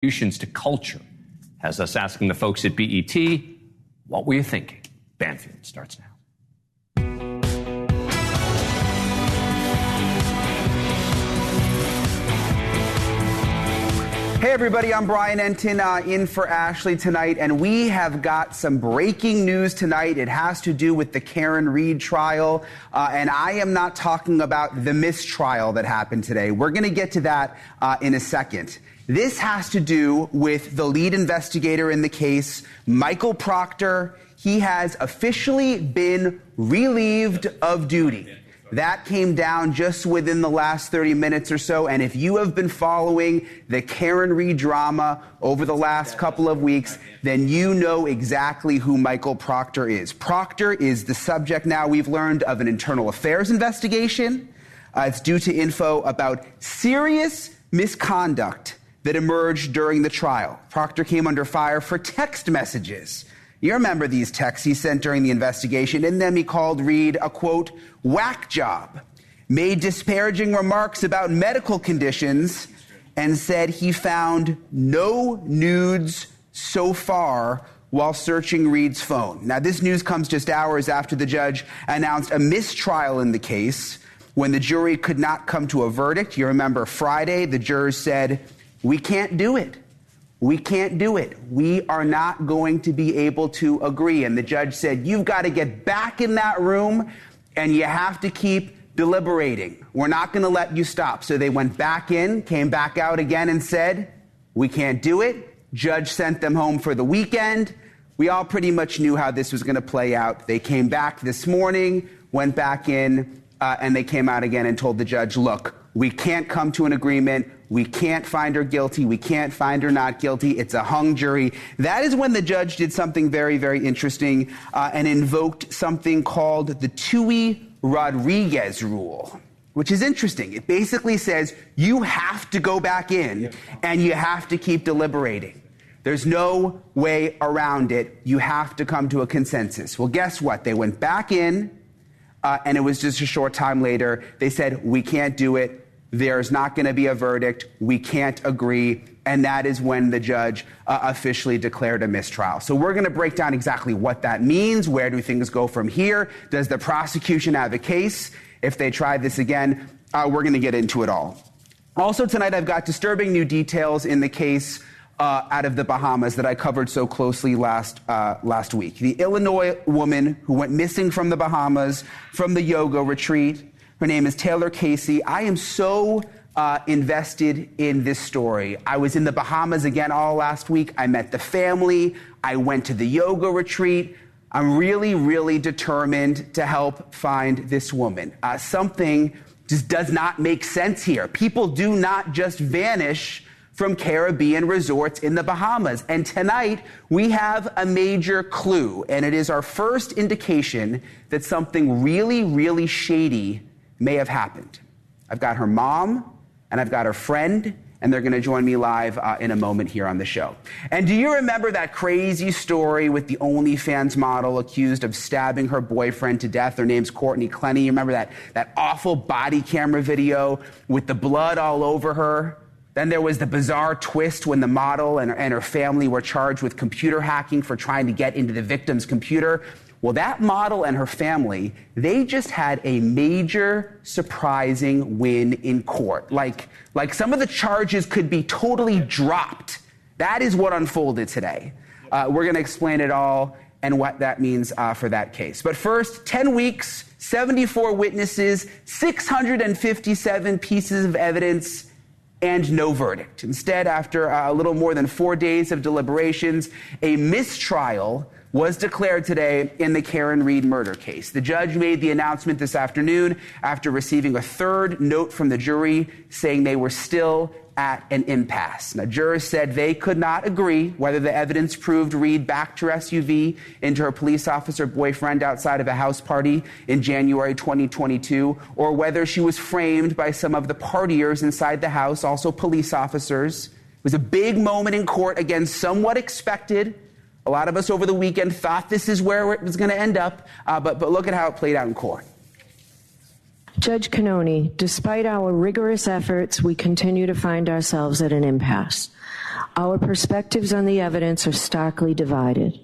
contributions to culture has us asking the folks at BET, what were you thinking? Banfield starts now. Hey everybody, I'm Brian Enton in for Ashleigh tonight, and we have got some breaking news tonight. It has to do with the Karen Reed trial, and I am not talking about the mistrial that happened today. We're going to get to that in a second. This has to do with the lead investigator in the case, Michael Proctor. He has officially been relieved of duty. That came down just within the last 30 minutes or so. And if you have been following the Karen Reed drama over the last couple of weeks, then you know exactly who Michael Proctor is. Proctor is the subject now, we've learned, of an internal affairs investigation. It's due to info about serious misconduct that emerged during the trial. Proctor came under fire for text messages. You remember these texts he sent during the investigation. In them, he called Reed a, quote, whack job, made disparaging remarks about medical conditions, and said he found no nudes so far while searching Reed's phone. Now, this news comes just hours after the judge announced a mistrial in the case when the jury could not come to a verdict. You remember Friday, the jurors said, we can't do it. We can't do it. We are not going to be able to agree. And the judge said, you've got to get back in that room and you have to keep deliberating. We're not going to let you stop. So they went back in, came back out again and said, we can't do it. Judge sent them home for the weekend. We all pretty much knew how this was going to play out. They came back this morning, went back in, and they came out again and told the judge, look, we can't come to an agreement. We can't find her guilty. We can't find her not guilty. It's a hung jury. That is when the judge did something very, very interesting and invoked something called the Tui-Rodriguez rule, which is interesting. It basically says you have to go back in and you have to keep deliberating. There's no way around it. You have to come to a consensus. Well, guess what? They went back in and it was just a short time later. They said, we can't do it. There's not going to be a verdict. We can't agree. And that is when the judge officially declared a mistrial. So we're going to break down exactly what that means. Where do things go from here? Does the prosecution have a case? If they try this again, we're going to get into it all. Also tonight, I've got disturbing new details in the case out of the Bahamas that I covered so closely last week. The Illinois woman who went missing from the Bahamas from the yoga retreat. Her name is Taylor Casey. I am so invested in this story. I was in the Bahamas again all last week. I met the family. I went to the yoga retreat. I'm really, really determined to help find this woman. Something just does not make sense here. People do not just vanish from Caribbean resorts in the Bahamas. And tonight, we have a major clue, and it is our first indication that something really, really shady may have happened. I've got her mom, and I've got her friend, and they're going to join me live in a moment here on the show. And do you remember that crazy story with the OnlyFans model accused of stabbing her boyfriend to death? Her name's Courtney Clenny. You remember that awful body camera video with the blood all over her? Then there was the bizarre twist when the model and her family were charged with computer hacking for trying to get into the victim's computer. Well, that model and her family, they just had a major surprising win in court. Like some of the charges could be totally dropped. That is what unfolded today. We're going to explain it all and what that means for that case. But first, 10 weeks, 74 witnesses, 657 pieces of evidence, and no verdict. Instead, after a little more than 4 days of deliberations, a mistrial was declared today in the Karen Reed murder case. The judge made the announcement this afternoon after receiving a third note from the jury saying they were still at an impasse. Now, jurors said they could not agree whether the evidence proved Reed backed her SUV into her police officer boyfriend outside of a house party in January 2022, or whether she was framed by some of the partiers inside the house, also police officers. It was a big moment in court, again, somewhat expected. A lot of us over the weekend thought this is where it was going to end up, but look at how it played out in court. Judge Cannoni, despite our rigorous efforts, we continue to find ourselves at an impasse. Our perspectives on the evidence are starkly divided.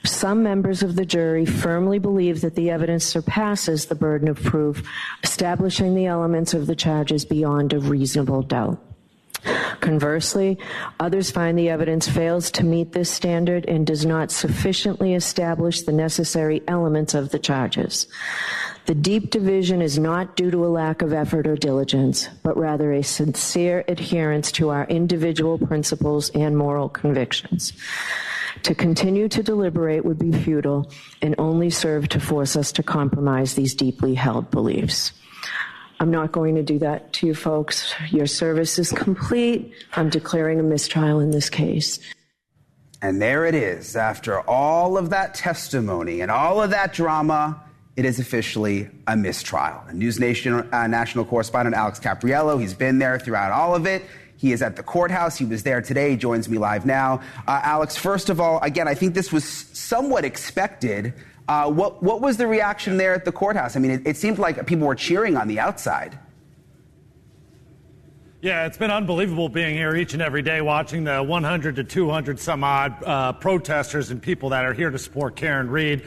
Some members of the jury firmly believe that the evidence surpasses the burden of proof, establishing the elements of the charges beyond a reasonable doubt. Conversely, others find the evidence fails to meet this standard and does not sufficiently establish the necessary elements of the charges. The deep division is not due to a lack of effort or diligence, but rather a sincere adherence to our individual principles and moral convictions. To continue to deliberate would be futile and only serve to force us to compromise these deeply held beliefs. I'm not going to do that to you folks. Your service is complete. I'm declaring a mistrial in this case. And there it is. After all of that testimony and all of that drama, it is officially a mistrial. And NewsNation national correspondent Alex Capriello, he's been there throughout all of it. He is at the courthouse. He was there today. He joins me live now. Alex, first of all, again, I think this was somewhat expected. What was the reaction there at the courthouse? I mean, it seemed like people were cheering on the outside. Yeah, it's been unbelievable being here each and every day watching the 100 to 200 some odd protesters and people that are here to support Karen Read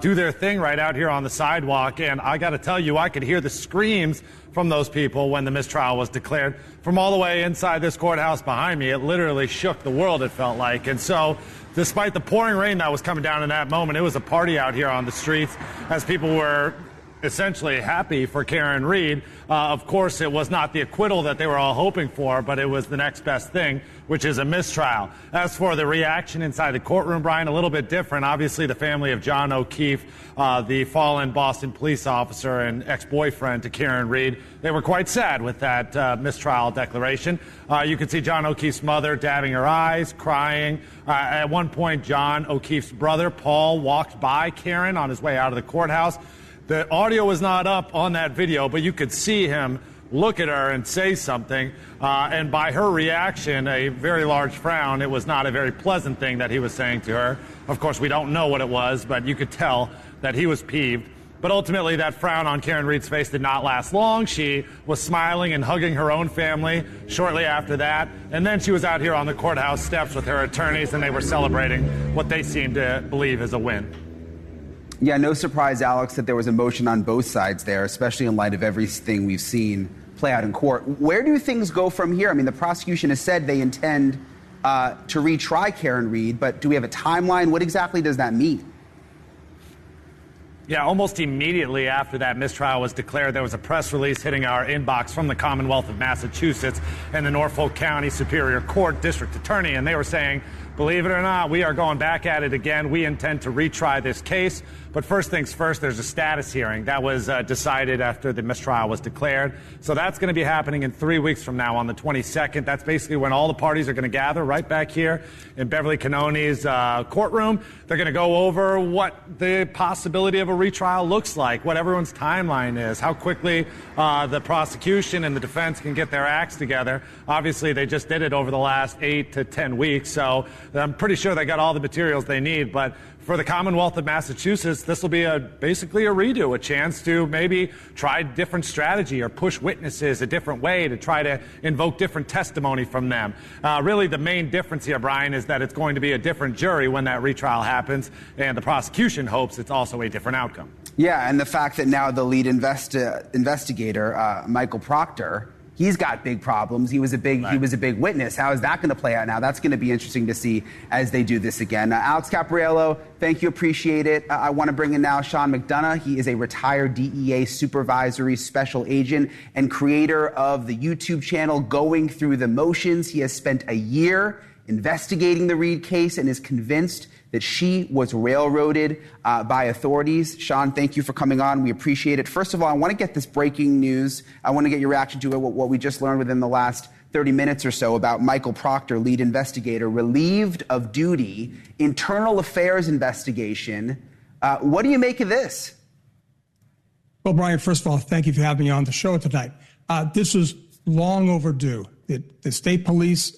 do their thing right out here on the sidewalk. And I got to tell you, I could hear the screams from those people when the mistrial was declared. From all the way inside this courthouse behind me, it literally shook the world, it felt like. And so, despite the pouring rain that was coming down in that moment, it was a party out here on the streets as people were essentially happy for Karen Read. Of course, it was not the acquittal that they were all hoping for, but it was the next best thing, which is a mistrial. As for the reaction inside the courtroom, Brian, a little bit different. Obviously, the family of John O'Keefe, the fallen Boston police officer and ex-boyfriend to Karen Read, they were quite sad with that mistrial declaration. You could see John O'Keefe's mother dabbing her eyes, crying. At one point, John O'Keefe's brother, Paul, walked by Karen on his way out of the courthouse. The audio was not up on that video, but you could see him look at her and say something. And by her reaction, a very large frown, it was not a very pleasant thing that he was saying to her. Of course, we don't know what it was, but you could tell that he was peeved. But ultimately, that frown on Karen Read's face did not last long. She was smiling and hugging her own family shortly after that. And then she was out here on the courthouse steps with her attorneys, and they were celebrating what they seemed to believe is a win. Yeah, no surprise, Alex, that there was emotion on both sides there, especially in light of everything we've seen play out in court. Where do things go from here? I mean, the prosecution has said they intend to retry Karen Read, but do we have a timeline? What exactly does that mean? Yeah, almost immediately after that mistrial was declared, there was a press release hitting our inbox from the Commonwealth of Massachusetts and the Norfolk County Superior Court District Attorney, and they were saying, believe it or not, we are going back at it again. We intend to retry this case. But first things first, there's a status hearing that was decided after the mistrial was declared. So that's going to be happening in 3 weeks from now on the 22nd. That's basically when all the parties are going to gather right back here in Beverly Cannoni's courtroom. They're going to go over what the possibility of a retrial looks like, what everyone's timeline is, how quickly the prosecution and the defense can get their acts together. Obviously, they just did it over the last 8 to 10 weeks, so I'm pretty sure they got all the materials they need. But for the Commonwealth of Massachusetts, this will be basically a redo, a chance to maybe try different strategy or push witnesses a different way to try to invoke different testimony from them. Really, the main difference here, Brian, is that it's going to be a different jury when that retrial happens, and the prosecution hopes it's also a different outcome. Yeah, and the fact that now the lead investigator, Michael Proctor, he's got big problems. He was a big witness. How is that going to play out now? That's going to be interesting to see as they do this again. Alex Capriello, thank you. Appreciate it. I want to bring in now Sean McDonough. He is a retired DEA supervisory special agent and creator of the YouTube channel Going Through the Motions. He has spent a year investigating the Read case and is convinced that she was railroaded by authorities. Sean, thank you for coming on. We appreciate it. First of all, I want to get this breaking news. I want to get your reaction to it, what we just learned within the last 30 minutes or so about Michael Proctor, lead investigator, relieved of duty, internal affairs investigation. What do you make of this? Well, Brian, first of all, thank you for having me on the show tonight. This was long overdue. The state police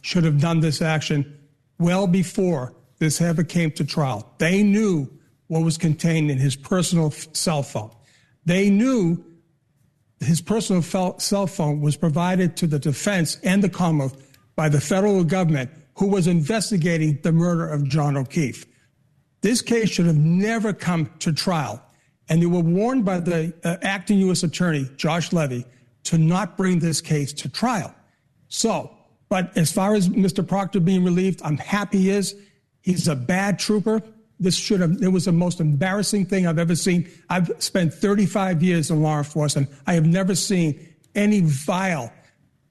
should have done this action well before this ever came to trial. They knew what was contained in his personal cell phone. They knew his personal cell phone was provided to the defense and the Commonwealth by the federal government who was investigating the murder of John O'Keefe. This case should have never come to trial. And they were warned by the acting U.S. attorney, Josh Levy, to not bring this case to trial. So, but as far as Mr. Proctor being relieved, I'm happy he is. He's a bad trooper. It was the most embarrassing thing I've ever seen. I've spent 35 years in law enforcement. I have never seen any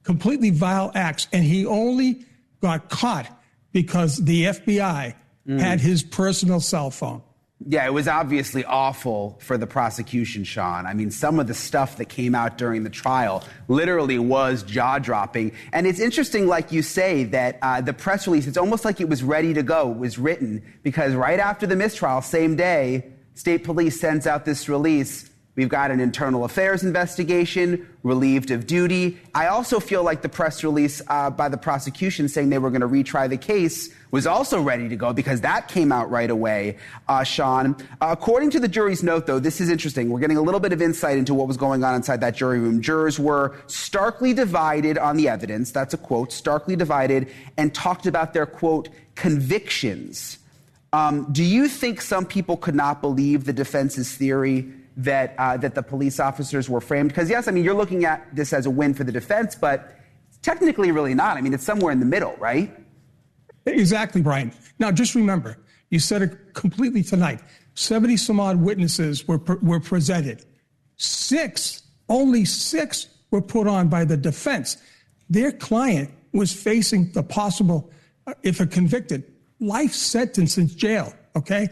completely vile acts. And he only got caught because the FBI had his personal cell phone. Yeah, it was obviously awful for the prosecution, Sean. I mean, some of the stuff that came out during the trial literally was jaw-dropping. And it's interesting, like you say, that the press release, it's almost like it was ready to go. It was written because right after the mistrial, same day, state police sends out this release. We've got an internal affairs investigation, relieved of duty. I also feel like the press release by the prosecution saying they were going to retry the case was also ready to go because that came out right away, Sean. According to the jury's note, though, this is interesting. We're getting a little bit of insight into what was going on inside that jury room. Jurors were starkly divided on the evidence. That's a quote, starkly divided, and talked about their, quote, convictions. Do you think some people could not believe the defense's theory that the police officers were framed? Because, yes, I mean, you're looking at this as a win for the defense, but technically really not. I mean, it's somewhere in the middle, right? Exactly, Brian. Now, just remember, you said it completely tonight. 70-some-odd witnesses were presented. Only six were put on by the defense. Their client was facing the possible, if convicted, life sentence in jail, okay?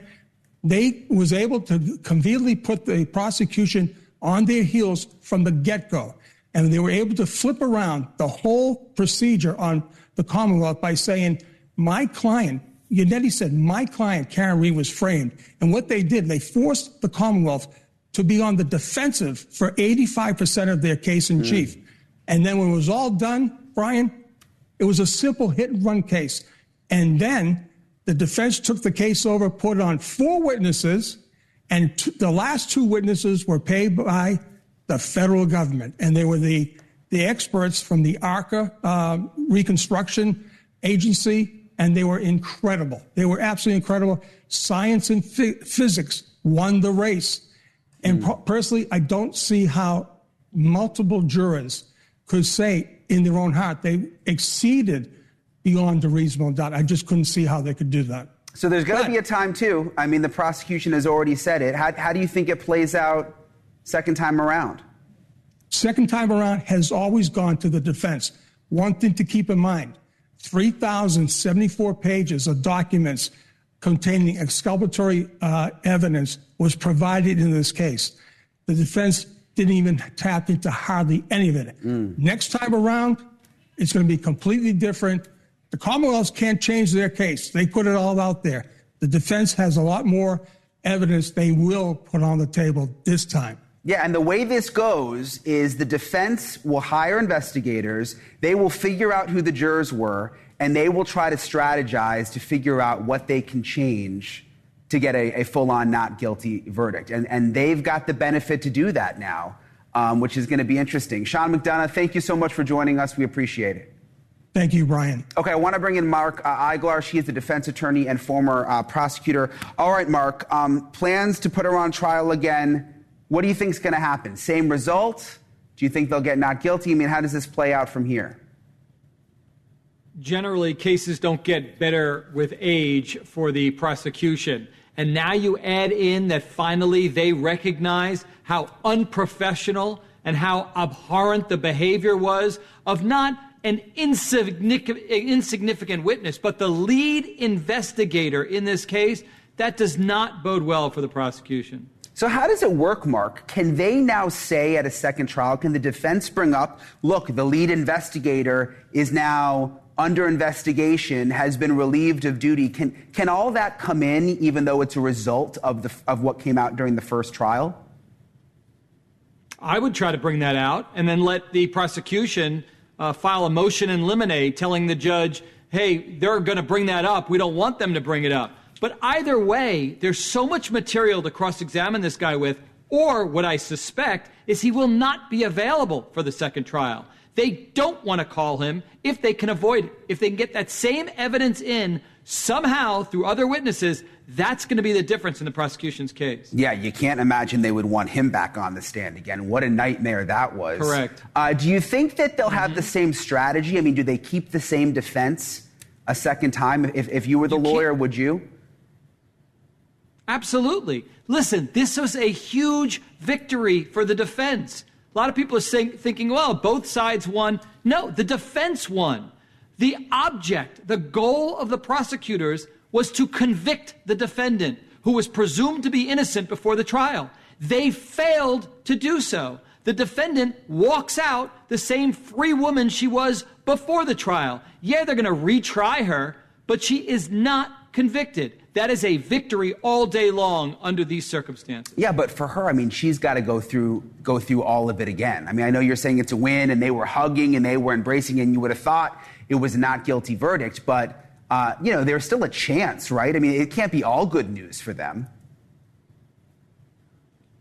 They was able to conveniently put the prosecution on their heels from the get-go. And they were able to flip around the whole procedure on the Commonwealth by saying, my client, Yannetti said, my client, Karen Reed, was framed. And what they did, they forced the Commonwealth to be on the defensive for 85% of their case in chief. And then when it was all done, Brian, it was a simple hit-and-run case. And then the defense took the case over, put on 4 witnesses, and the last 2 witnesses were paid by the federal government. And they were the experts from the ARCA Reconstruction Agency, and they were incredible. They were absolutely incredible. Science and physics won the race. And personally, I don't see how multiple jurors could say in their own heart they exceeded beyond a reasonable doubt. I just couldn't see how they could do that. So there's going to be a time, too. I mean, the prosecution has already said it. How do you think it plays out second time around? Second time around has always gone to the defense. One thing to keep in mind, 3,074 pages of documents containing exculpatory evidence was provided in this case. The defense didn't even tap into hardly any of it. Next time around, it's going to be completely different. The Commonwealth can't change their case. They put it all out there. The defense has a lot more evidence they will put on the table this time. Yeah, and the way this goes is the defense will hire investigators, they will figure out who the jurors were, and they will try to strategize to figure out what they can change to get a full-on not guilty verdict. And they've got the benefit to do that now, which is going to be interesting. Sean McDonough, thank you so much for joining us. We appreciate it. Thank you, Brian. Okay, I want to bring in Mark Eiglar. She is the defense attorney and former prosecutor. All right, Mark, plans to put her on trial again. What do you think is going to happen? Same result? Do you think they'll get not guilty? I mean, how does this play out from here? Generally, cases don't get better with age for the prosecution. And now you add in that finally they recognize how unprofessional and how abhorrent the behavior was of not an insignificant witness, but the lead investigator in this case. That does not bode well for the prosecution. So how does it work, Mark? Can they now say at a second trial, can the defense bring up, look, the lead investigator is now under investigation, has been relieved of duty. Can all that come in even though it's a result of what came out during the first trial? I would try to bring that out and then let the prosecution file a motion in limine telling the judge, hey, they're going to bring that up. We don't want them to bring it up. But either way, there's so much material to cross-examine this guy with, or what I suspect is he will not be available for the second trial. They don't want to call him if they can avoid it. If they can get that same evidence in somehow through other witnesses, that's going to be the difference in the prosecution's case. Yeah, you can't imagine they would want him back on the stand again. What a nightmare that was. Correct. Do you think that they'll have the same strategy? I mean, do they keep the same defense a second time? If you were the lawyer, would you? Absolutely. Listen, this was a huge victory for the defense. A lot of people are thinking, well, both sides won. No, the defense won. The object, the goal of the prosecutors was to convict the defendant, who was presumed to be innocent before the trial. They failed to do so. The defendant walks out the same free woman she was before the trial. Yeah, they're going to retry her, but she is not convicted. That is a victory all day long under these circumstances. Yeah, but for her, I mean, she's got to go through all of it again. I mean, I know you're saying it's a win, and they were hugging and they were embracing, and you would have thought it was a not guilty verdict, but there's still a chance, right? I mean, it can't be all good news for them.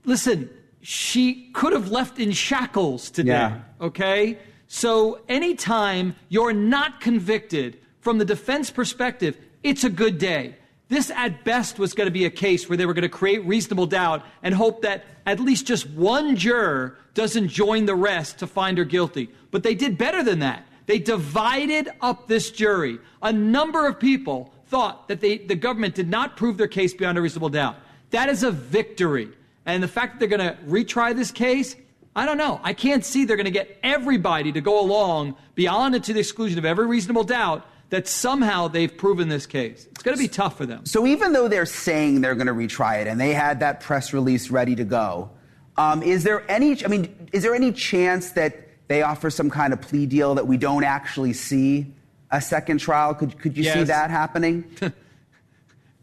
Listen, she could have left in shackles today, okay? So anytime you're not convicted from the defense perspective, it's a good day. This, at best, was going to be a case where they were going to create reasonable doubt and hope that at least just one juror doesn't join the rest to find her guilty. But they did better than that. They divided up this jury. A number of people thought that the government did not prove their case beyond a reasonable doubt. That is a victory. And the fact that they're going to retry this case, I don't know. I can't see they're going to get everybody to go along beyond and to the exclusion of every reasonable doubt that somehow they've proven this case. It's going to be tough for them. So even though they're saying they're going to retry it and they had that press release ready to go, is there any chance that they offer some kind of plea deal that we don't actually see a second trial? Could you see that happening?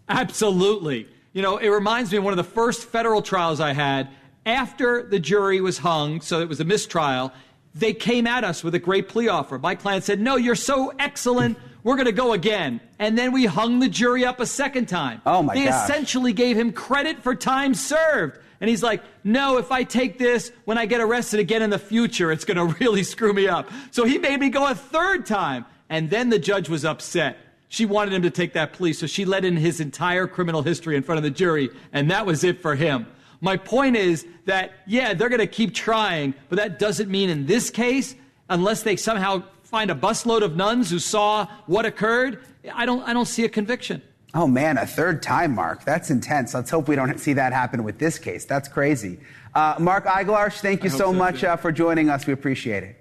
Absolutely. You know, it reminds me of one of the first federal trials I had. After the jury was hung, so it was a mistrial, they came at us with a great plea offer. My client said, no, you're so excellent, we're going to go again. And then we hung the jury up a second time. Oh, my gosh. They essentially gave him credit for time served. And he's like, no, if I take this, when I get arrested again in the future, it's going to really screw me up. So he made me go a third time. And then the judge was upset. She wanted him to take that plea, so she let in his entire criminal history in front of the jury, and that was it for him. My point is that, yeah, they're going to keep trying, but that doesn't mean in this case, unless they somehow find a busload of nuns who saw what occurred, I don't see a conviction. Oh, man, a third time, Mark. That's intense. Let's hope we don't see that happen with this case. That's crazy. Mark Eiglarsh, thank you so much for joining us. We appreciate it.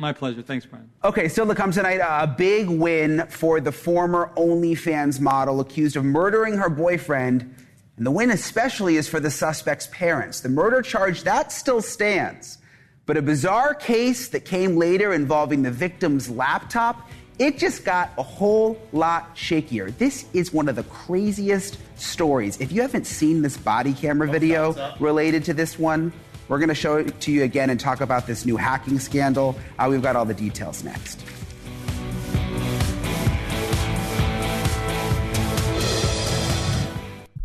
My pleasure. Thanks, Brian. Okay, still to come tonight, a big win for the former OnlyFans model accused of murdering her boyfriend. And the win especially is for the suspect's parents. The murder charge, that still stands. But a bizarre case that came later involving the victim's laptop, it just got a whole lot shakier. This is one of the craziest stories. If you haven't seen this body camera video related to this one, we're going to show it to you again and talk about this new hacking scandal. We've got all the details next.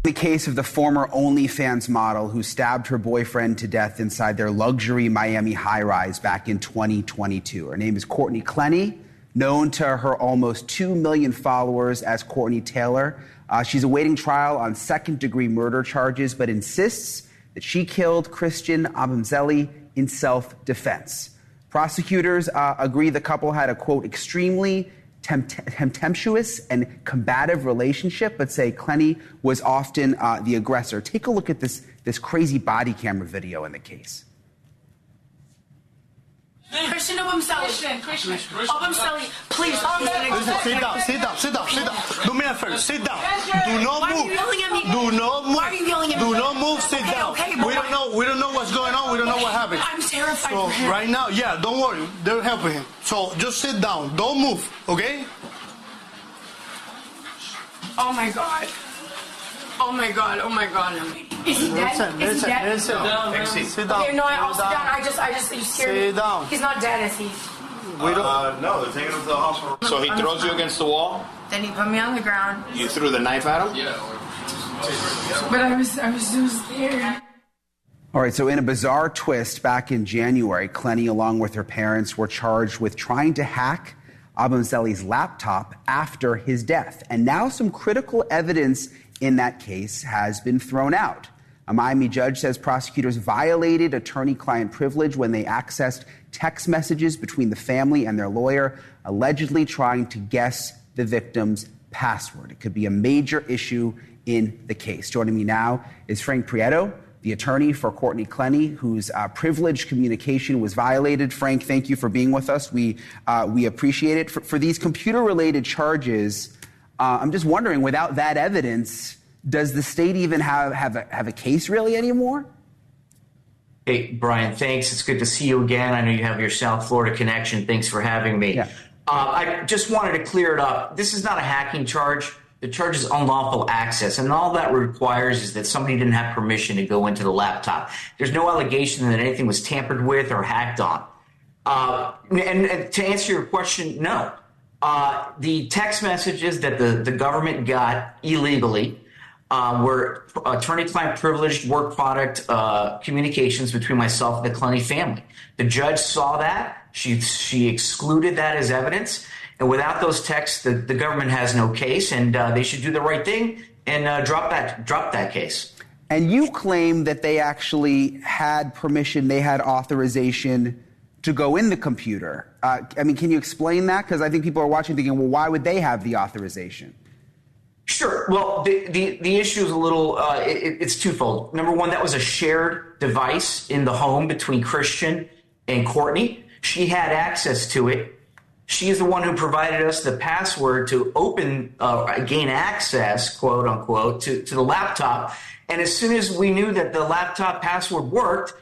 The case of the former OnlyFans model who stabbed her boyfriend to death inside their luxury Miami high-rise back in 2022. Her name is Courtney Clenny, known to her almost 2 million followers as Courtney Taylor. She's awaiting trial on second-degree murder charges, but insists that she killed Christian Abamzeli in self-defense. Prosecutors agree the couple had a, quote, extremely tempestuous and combative relationship, but say Clenny was often the aggressor. Take a look at this crazy body camera video in the case. Christian Abamzeli. Christian. Abamzeli, please. Sit down. Do me a favor. Sit down. Do not Why move. are you yelling at me? Do not move. Why are you yelling at me? Do not move. Sit down. Okay, we don't know what's going on. We don't know what happened. I'm terrified So for him. right now, yeah, don't worry. They're helping him. So just sit down. Don't move. Okay? Oh my God. Oh my God. Oh my God. Is he dead? Is he dead? Sit down. Sit down. Okay, no, I'll sit down. I just, you scared me. Sit down. He's not dead, is he? No, they're taking him to the hospital. So he throws you against the wall? Then he put me on the ground. You threw the knife at him? Yeah. But I was so scared. All right, so in a bizarre twist, back in January, Clenny, along with her parents, were charged with trying to hack Abumseli's laptop after his death. And now some critical evidence in that case has been thrown out. A Miami judge says prosecutors violated attorney-client privilege when they accessed text messages between the family and their lawyer, allegedly trying to guess the victim's password. It could be a major issue in the case. Joining me now is Frank Prieto, the attorney for Courtney Clenny, whose privileged communication was violated. Frank, thank you for being with us. We appreciate it. For these computer-related charges, I'm just wondering, without that evidence, does the state even have a case really anymore? Hey, Brian, thanks. It's good to see you again. I know you have your South Florida connection. Thanks for having me. Yeah. I just wanted to clear it up. This is not a hacking charge. The charge is unlawful access, and all that requires is that somebody didn't have permission to go into the laptop. There's no allegation that anything was tampered with or hacked on. And to answer your question, no. The text messages that the government got illegally were attorney-client privileged work product communications between myself and the Clenny family. The judge saw that. She excluded that as evidence. And without those texts, the government has no case, and they should do the right thing and drop that case. And you claim that they actually had permission, they had authorization to go in the computer. Can you explain that? Because I think people are watching thinking, well, why would they have the authorization? Sure. Well, the issue is a little, it's twofold. Number one, that was a shared device in the home between Christian and Courtney. She had access to it. She is the one who provided us the password to gain access, quote unquote, to the laptop. And as soon as we knew that the laptop password worked,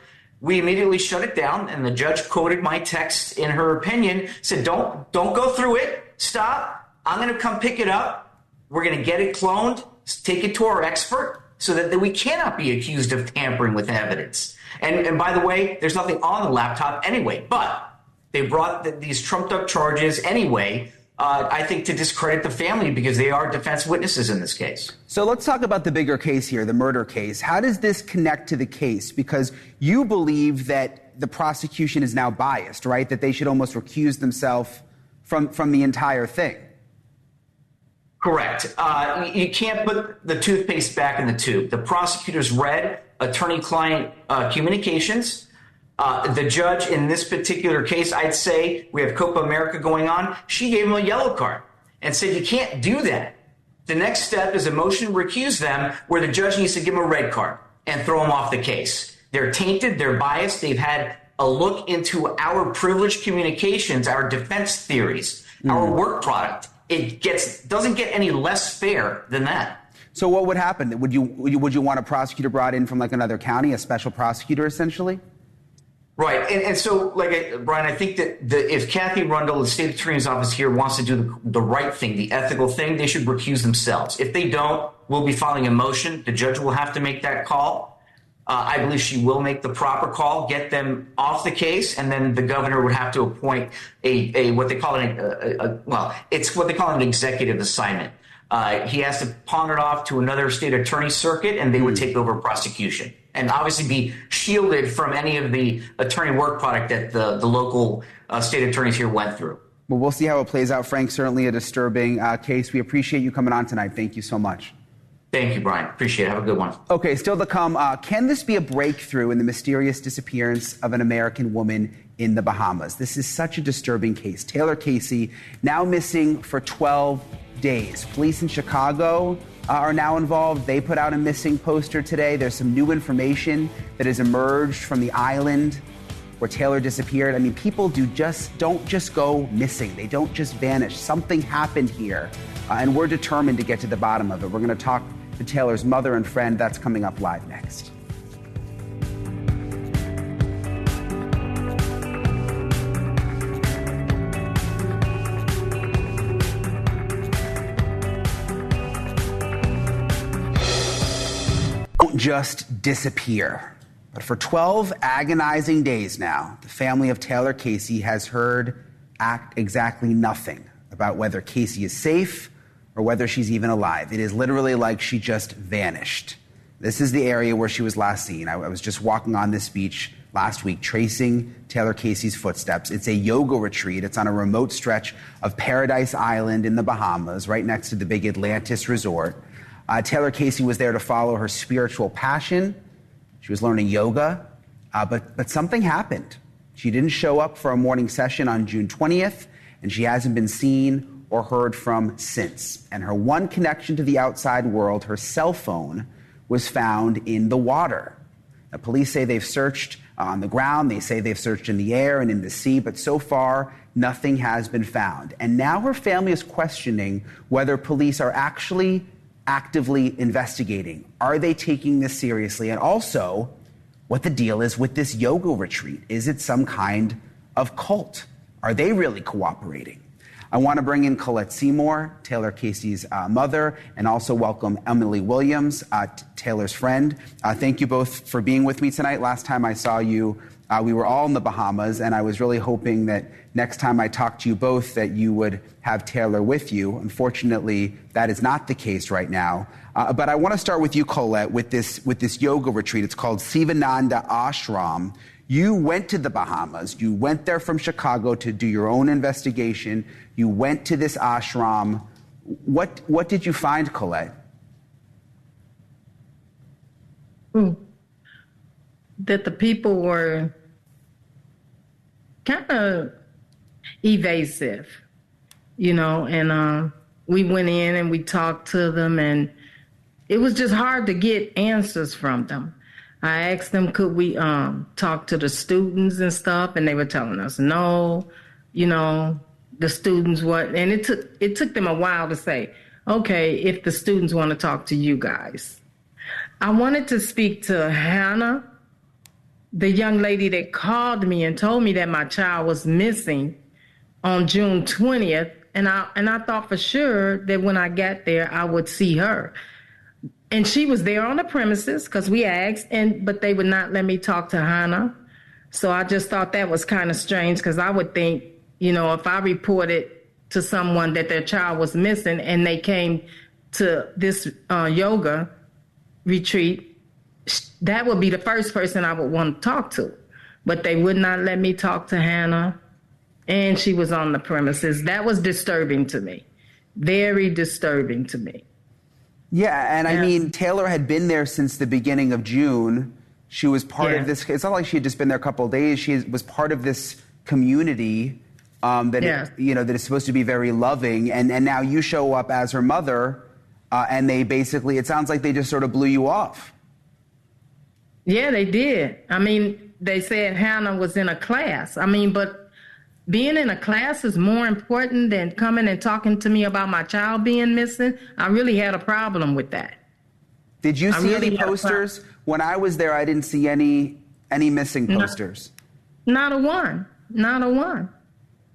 we immediately shut it down. And the judge quoted my text in her opinion, said, don't go through it. Stop. I'm going to come pick it up. We're going to get it cloned, take it to our expert so that we cannot be accused of tampering with evidence. And by the way, there's nothing on the laptop anyway, but they brought these trumped-up charges anyway, I think, to discredit the family because they are defense witnesses in this case. So let's talk about the bigger case here, the murder case. How does this connect to the case? Because you believe that the prosecution is now biased, right? That they should almost recuse themselves from the entire thing. Correct. You can't put the toothpaste back in the tube. The prosecutors read attorney-client communications. The judge in this particular case, I'd say we have Copa America going on. She gave him a yellow card and said, you can't do that. The next step is a motion to recuse them where the judge needs to give them a red card and throw them off the case. They're tainted. They're biased. They've had a look into our privileged communications, our defense theories, our work product. It doesn't get any less fair than that. So what would happen? Would you want a prosecutor brought in from like another county, a special prosecutor essentially? Right. And so, Brian, I think that if Kathy Rundle, the state attorney's office here, wants to do the right thing, the ethical thing, they should recuse themselves. If they don't, we'll be filing a motion. The judge will have to make that call. I believe she will make the proper call, get them off the case, and then the governor would have to appoint what they call it's what they call an executive assignment. He has to pawn it off to another state attorney circuit, and they would take over prosecution and obviously be shielded from any of the attorney work product that the local state attorneys here went through. Well, we'll see how it plays out, Frank. Certainly a disturbing case. We appreciate you coming on tonight. Thank you so much. Thank you, Brian. Appreciate it. Have a good one. Okay, still to come. Can this be a breakthrough in the mysterious disappearance of an American woman in the Bahamas? This is such a disturbing case. Taylor Casey, now missing for 12 days. Police in Chicago are now involved. They put out a missing poster today. There's some new information that has emerged from the island where Taylor disappeared. I mean, people don't just go missing. They don't just vanish. Something happened here, and we're determined to get to the bottom of it. We're going to talk to Taylor's mother and friend. That's coming up live next. Don't just disappear. But for 12 agonizing days now, the family of Taylor Casey has heard exactly nothing about whether Casey is safe or whether she's even alive. It is literally like she just vanished. This is the area where she was last seen. I was just walking on this beach last week, tracing Taylor Casey's footsteps. It's a yoga retreat. It's on a remote stretch of Paradise Island in the Bahamas, right next to the big Atlantis resort. Taylor Casey was there to follow her spiritual passion. She was learning yoga, but something happened. She didn't show up for a morning session on June 20th, and she hasn't been seen or heard from since. And her one connection to the outside world, her cell phone, was found in the water. The police say they've searched on the ground, they say they've searched in the air and in the sea, but so far, nothing has been found. And now her family is questioning whether police are actually actively investigating. Are they taking this seriously? And also, what the deal is with this yoga retreat. Is it some kind of cult? Are they really cooperating? I want to bring in Colette Seymour, Taylor Casey's mother, and also welcome Emily Williams, Taylor's friend. Thank you both for being with me tonight. Last time I saw you, we were all in the Bahamas, and I was really hoping that next time I talked to you both that you would have Taylor with you. Unfortunately, that is not the case right now. But I want to start with you, Colette, with this yoga retreat. It's called Sivananda Ashram. You went to the Bahamas. You went there from Chicago to do your own investigation. You went to this ashram. What did you find, Colette? That the people were kind of evasive, and we went in and we talked to them, and it was just hard to get answers from them. I asked them, could we talk to the students and stuff, and they were telling us no, the students what, and it took them a while to say, okay, if the students want to talk to you guys. I wanted to speak to Hannah, the young lady that called me and told me that my child was missing on June 20th, and I thought for sure that when I got there, I would see her. And she was there on the premises because we asked, but they would not let me talk to Hannah. So I just thought that was kind of strange because I would think, if I reported to someone that their child was missing and they came to this yoga retreat, that would be the first person I would want to talk to. But they would not let me talk to Hannah, and she was on the premises. That was disturbing to me, very disturbing to me. Yeah, and I mean, Taylor had been there since the beginning of June. She was part of this. It's not like she had just been there a couple of days. She was part of this community that is supposed to be very loving. And now you show up as her mother, and they basically, it sounds like they just sort of blew you off. Yeah, they did. I mean, they said Hannah was in a class. I mean, but being in a class is more important than coming and talking to me about my child being missing. I really had a problem with that. Did you see any posters? When I was there, I didn't see any missing posters. Not a one. Not a one.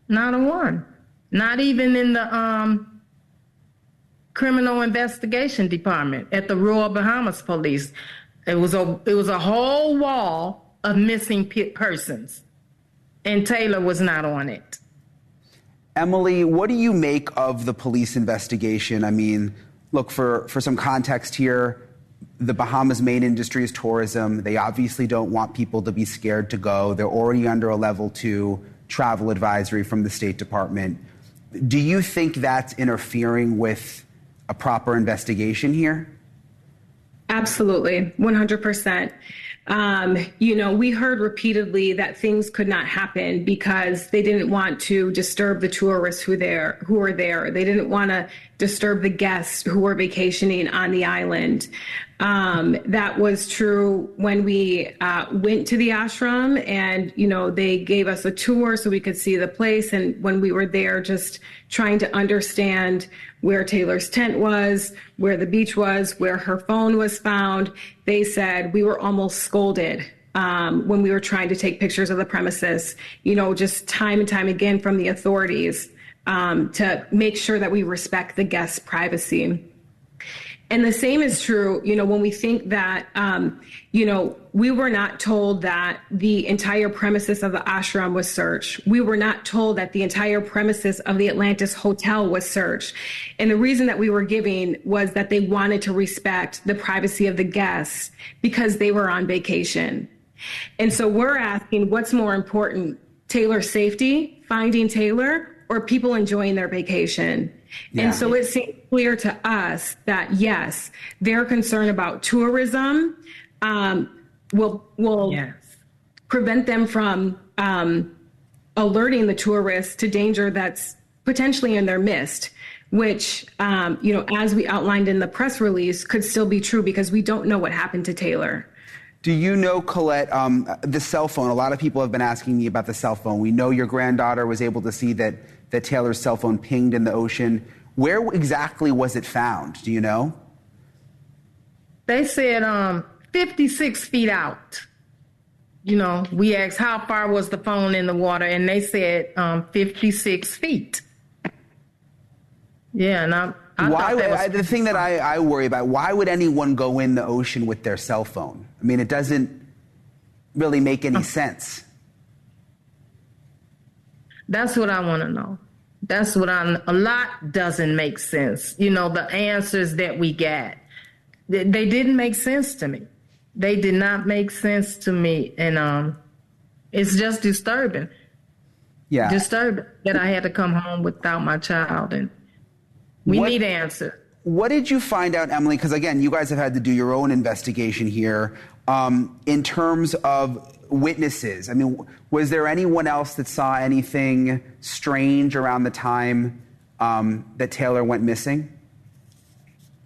Not a one. Not even in the criminal investigation department at the Royal Bahamas Police. It was a whole wall of missing persons. And Taylor was not on it. Emily, what do you make of the police investigation? I mean, look, for some context here, the Bahamas' main industry is tourism. They obviously don't want people to be scared to go. They're already under a level 2 travel advisory from the State Department. Do you think that's interfering with a proper investigation here? Absolutely, 100%. We heard repeatedly that things could not happen because they didn't want to disturb the tourists who were there. They didn't want to disturb the guests who were vacationing on the island. That was true when we went to the ashram, and, they gave us a tour so we could see the place. And when we were there, just trying to understand where Taylor's tent was, where the beach was, where her phone was found, they said we were almost scolded when we were trying to take pictures of the premises, just time and time again from the authorities to make sure that we respect the guests' privacy. And the same is true, when we think that, we were not told that the entire premises of the ashram was searched. We were not told that the entire premises of the Atlantis Hotel was searched. And the reason that we were giving was that they wanted to respect the privacy of the guests because they were on vacation. And so we're asking, what's more important, Taylor's safety, finding Taylor, or people enjoying their vacation? Yeah. And so it seems clear to us that, yes, their concern about tourism will prevent them from alerting the tourists to danger that's potentially in their midst, which, as we outlined in the press release, could still be true because we don't know what happened to Taylor. Do you know, Colette, the cell phone? A lot of people have been asking me about the cell phone. We know your granddaughter was able to see that Taylor's cell phone pinged in the ocean. Where exactly was it found? Do you know? They said 56 feet out. We asked how far was the phone in the water, and they said 56 feet. Yeah, and the thing that I worry about, why would anyone go in the ocean with their cell phone? I mean, it doesn't really make any sense. That's what I want to know. That's what a lot doesn't make sense. The answers that we got, they didn't make sense to me. They did not make sense to me. And it's just disturbing. Yeah. Disturbing that I had to come home without my child. And we need answers. What did you find out, Emily? Because, again, you guys have had to do your own investigation here in terms of witnesses. I mean, was there anyone else that saw anything strange around the time that Taylor went missing?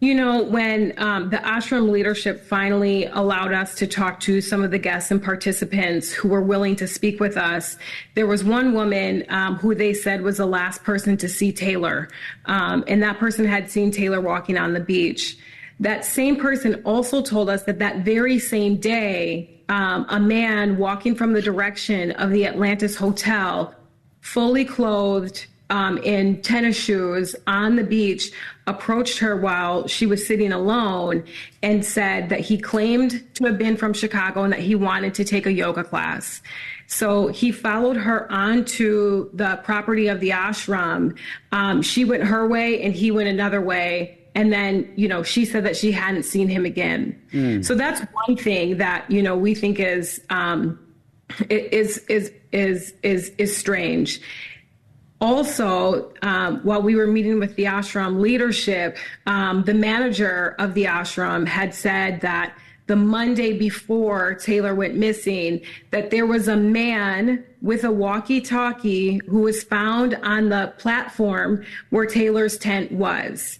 When the ashram leadership finally allowed us to talk to some of the guests and participants who were willing to speak with us, there was one woman who they said was the last person to see Taylor. And that person had seen Taylor walking on the beach. That same person also told us that very same day, a man walking from the direction of the Atlantis Hotel, fully clothed, in tennis shoes on the beach, approached her while she was sitting alone and said that he claimed to have been from Chicago and that he wanted to take a yoga class. So he followed her onto the property of the ashram. She went her way and he went another way. And then, she said that she hadn't seen him again. So that's one thing that, we think is strange. Also, while we were meeting with the ashram leadership, the manager of the ashram had said that the Monday before Taylor went missing, that there was a man with a walkie-talkie who was found on the platform where Taylor's tent was.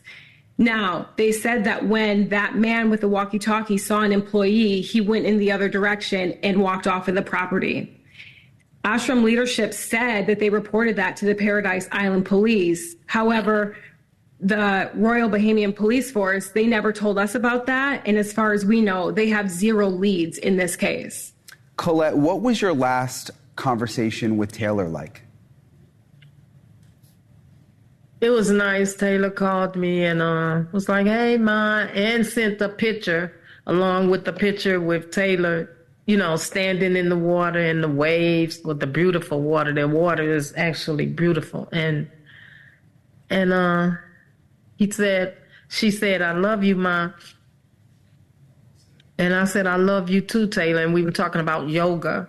Now, they said that when that man with the walkie-talkie saw an employee, he went in the other direction and walked off of the property. Ashram leadership said that they reported that to the Paradise Island Police. However, the Royal Bahamian Police Force, they never told us about that. And as far as we know, they have zero leads in this case. Colette, what was your last conversation with Taylor like? It was nice. Taylor called me and was like, hey, Ma, and sent a picture along with the picture with Taylor, standing in the water and the waves with the beautiful water. The water is actually beautiful. And she said, I love you, Ma. And I said, I love you too, Taylor. And we were talking about yoga.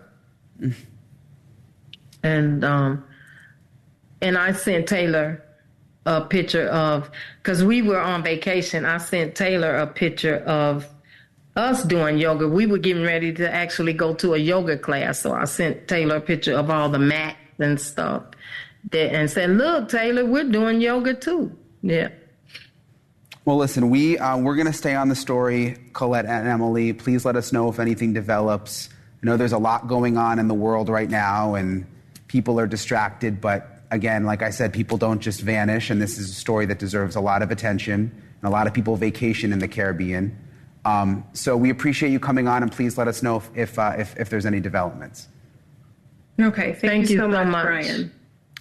And I sent Taylor a picture of, because we were on vacation, I sent Taylor a picture of us doing yoga. We were getting ready to actually go to a yoga class. So I sent Taylor a picture of all the mats and stuff and said, look, Taylor, we're doing yoga too. Yeah. Well, listen, we're going to stay on the story, Colette and Emily. Please let us know if anything develops. I know there's a lot going on in the world right now and people are distracted, but again, like I said, people don't just vanish, and this is a story that deserves a lot of attention, and a lot of people vacation in the Caribbean. So we appreciate you coming on, and please let us know if there's any developments. Okay, thank you so much, Brian.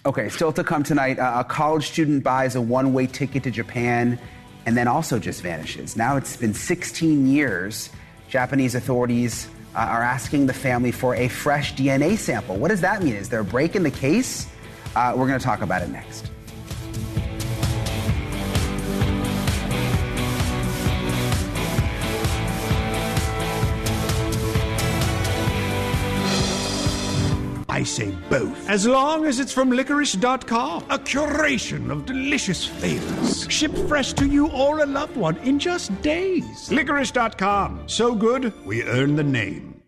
Okay, still to come tonight, a college student buys a one-way ticket to Japan and then also just vanishes. Now it's been 16 years. Japanese authorities are asking the family for a fresh DNA sample. What does that mean? Is there a break in the case? We're going to talk about it next. I say both. As long as it's from licorice.com. A curation of delicious flavors. Shipped fresh to you or a loved one in just days. Licorice.com. So good, we earn the name.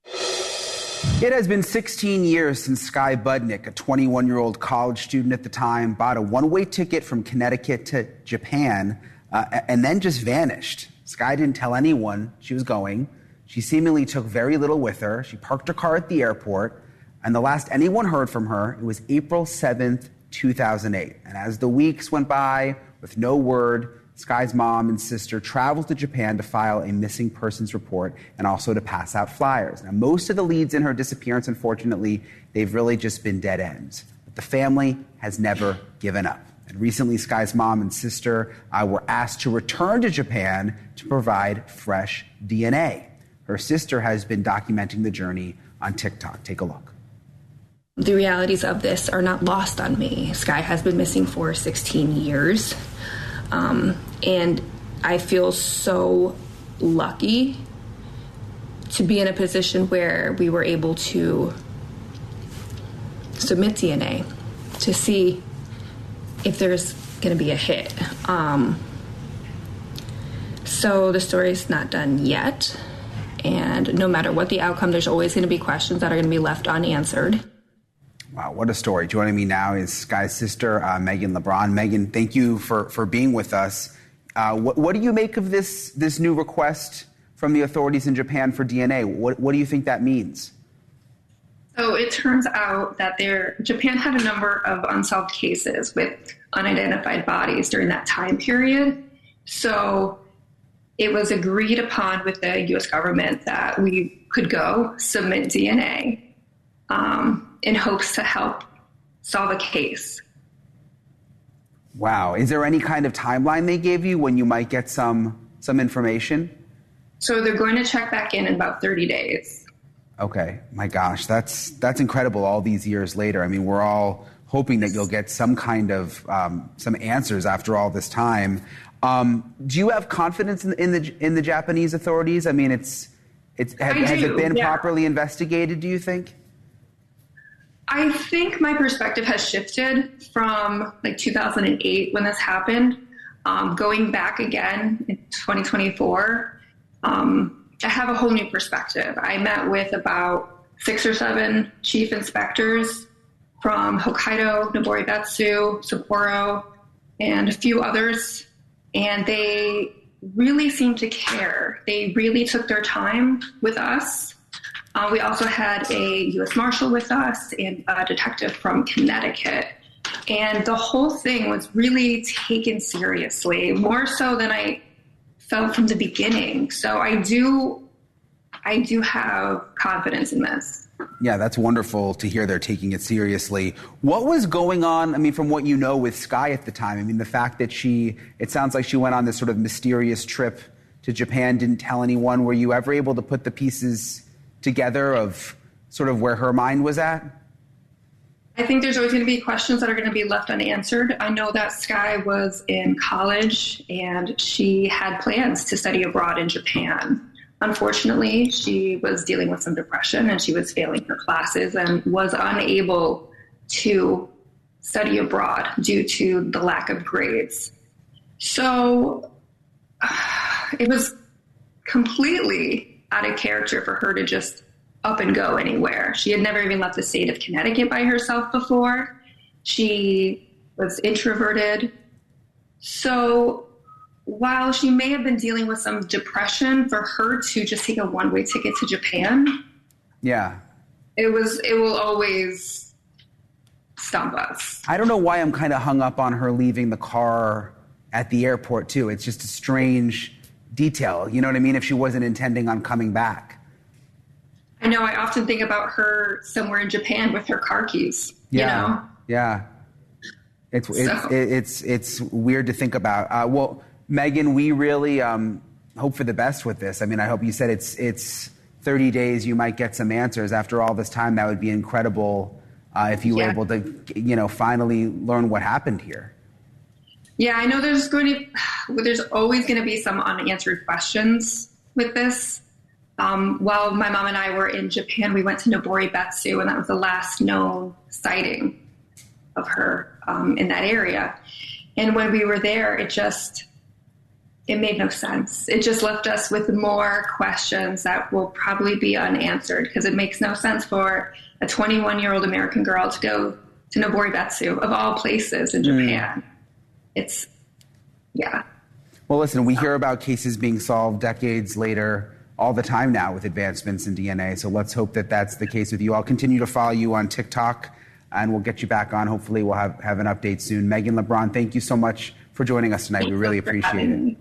It has been 16 years since Skye Budnick, a 21-year-old college student at the time, bought a one-way ticket from Connecticut to Japan and then just vanished. Skye didn't tell anyone she was going. She seemingly took very little with her. She parked her car at the airport. And the last anyone heard from her, it was April 7th, 2008. And as the weeks went by with no word, Skye's mom and sister traveled to Japan to file a missing persons report and also to pass out flyers. Now, most of the leads in her disappearance, unfortunately, they've really just been dead ends. But the family has never given up. And recently, Skye's mom and sister were asked to return to Japan to provide fresh DNA. Her sister has been documenting the journey on TikTok. Take a look. The realities of this are not lost on me. Skye has been missing for 16 years. And I feel so lucky to be in a position where we were able to submit DNA to see if there's going to be a hit. So the story's not done yet. And no matter what the outcome, there's always going to be questions that are going to be left unanswered. Wow, what a story. Joining me now is Skye's sister, Megan LeBron. Megan, thank you for being with us. What do you make of this new request from the authorities in Japan for DNA? What do you think that means? So it turns out that Japan had a number of unsolved cases with unidentified bodies during that time period. So it was agreed upon with the U.S. government that we could go submit DNA in hopes to help solve a case. Wow. Is there any kind of timeline they gave you when you might get some information? So they're going to check back in about 30 days. Okay. My gosh, that's incredible all these years later. I mean, we're all hoping that you'll get some kind of some answers after all this time. Do you have confidence in the Japanese authorities? I mean, has it been properly investigated, do you think? I think my perspective has shifted from 2008 when this happened, going back again in 2024. I have a whole new perspective. I met with about 6 or 7 chief inspectors from Hokkaido, Noboribetsu, Sapporo, and a few others, and they really seemed to care. They really took their time with us. We also had a U.S. Marshal with us and a detective from Connecticut. And the whole thing was really taken seriously, more so than I felt from the beginning. So I do have confidence in this. Yeah, that's wonderful to hear they're taking it seriously. What was going on, I mean, from what you know with Skye at the time? I mean, the fact that it sounds like she went on this sort of mysterious trip to Japan, didn't tell anyone. Were you ever able to put the pieces together of sort of where her mind was at? I think there's always going to be questions that are going to be left unanswered. I know that Skye was in college and she had plans to study abroad in Japan. Unfortunately, she was dealing with some depression and she was failing her classes and was unable to study abroad due to the lack of grades. So it was completely out of character for her to just up and go anywhere. She had never even left the state of Connecticut by herself before. She was introverted. So while she may have been dealing with some depression, for her to just take a one-way ticket to Japan, it will always stump us. I don't know why I'm kind of hung up on her leaving the car at the airport too. It's just a strange detail. You know what I mean? If she wasn't intending on coming back. I know. I often think about her somewhere in Japan with her car keys. Yeah. You know? Yeah. It's weird to think about. Well, Megan, we really hope for the best with this. I mean, I hope you said it's 30 days. You might get some answers. After all this time, that would be incredible if you were able to, finally learn what happened here. Yeah, I know there's always going to be some unanswered questions with this. While my mom and I were in Japan, we went to Nobori Betsu, and that was the last known sighting of her in that area. And when we were there, it made no sense. It just left us with more questions that will probably be unanswered, because it makes no sense for a 21-year-old American girl to go to Nobori Betsu, of all places, in Japan. Well, listen, we hear about cases being solved decades later all the time now with advancements in DNA. So let's hope that that's the case with you. I'll continue to follow you on TikTok, and we'll get you back on. Hopefully we'll have an update soon. Megan LeBron, thank you so much for joining us tonight. We really appreciate it.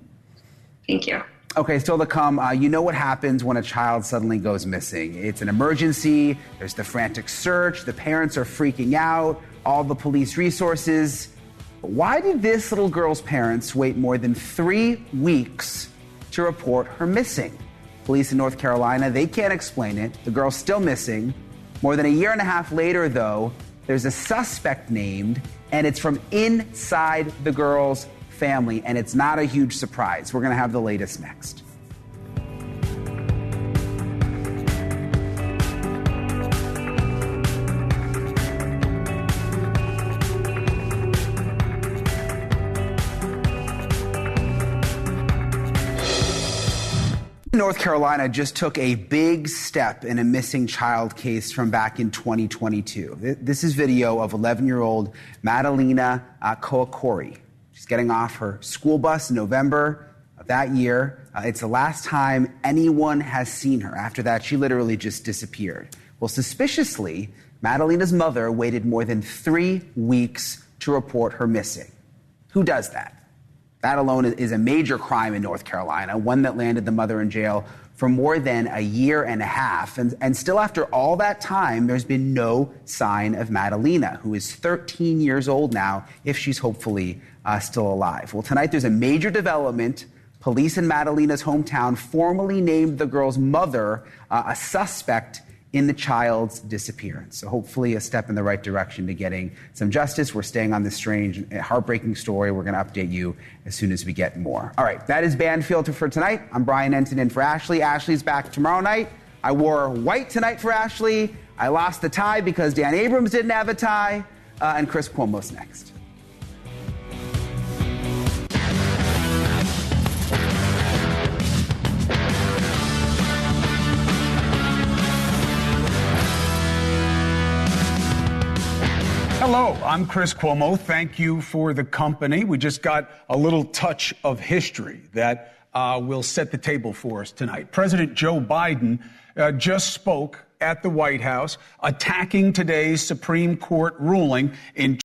Thank you. Okay, still to come, you know what happens when a child suddenly goes missing. It's an emergency. There's the frantic search. The parents are freaking out. All the police resources. But why did this little girl's parents wait more than 3 weeks to report her missing? Police in North Carolina, they can't explain it. The girl's still missing. More than a year and a half later, though, there's a suspect named, and it's from inside the girl's family, and it's not a huge surprise. We're going to have the latest next. North Carolina just took a big step in a missing child case from back in 2022. This is video of 11-year-old Madalena Koakori. She's getting off her school bus in November of that year. It's the last time anyone has seen her. After that, she literally just disappeared. Well, suspiciously, Madalena's mother waited more than 3 weeks to report her missing. Who does that? That alone is a major crime in North Carolina, one that landed the mother in jail for more than a year and a half. And still after all that time, there's been no sign of Madalena, who is 13 years old now, if she's hopefully still alive. Well, tonight there's a major development. Police in Madalena's hometown formally named the girl's mother a suspect in the child's disappearance. So hopefully a step in the right direction to getting some justice. We're staying on this strange, heartbreaking story. We're going to update you as soon as we get more. All right, that is Banfield for tonight. I'm Brian Enton in for Ashleigh. Ashleigh's back tomorrow night. I wore white tonight for Ashleigh. I lost the tie because Dan Abrams didn't have a tie. And Chris Cuomo's next. Hello, I'm Chris Cuomo. Thank you for the company. We just got a little touch of history that will set the table for us tonight. President Joe Biden just spoke at the White House attacking today's Supreme Court ruling in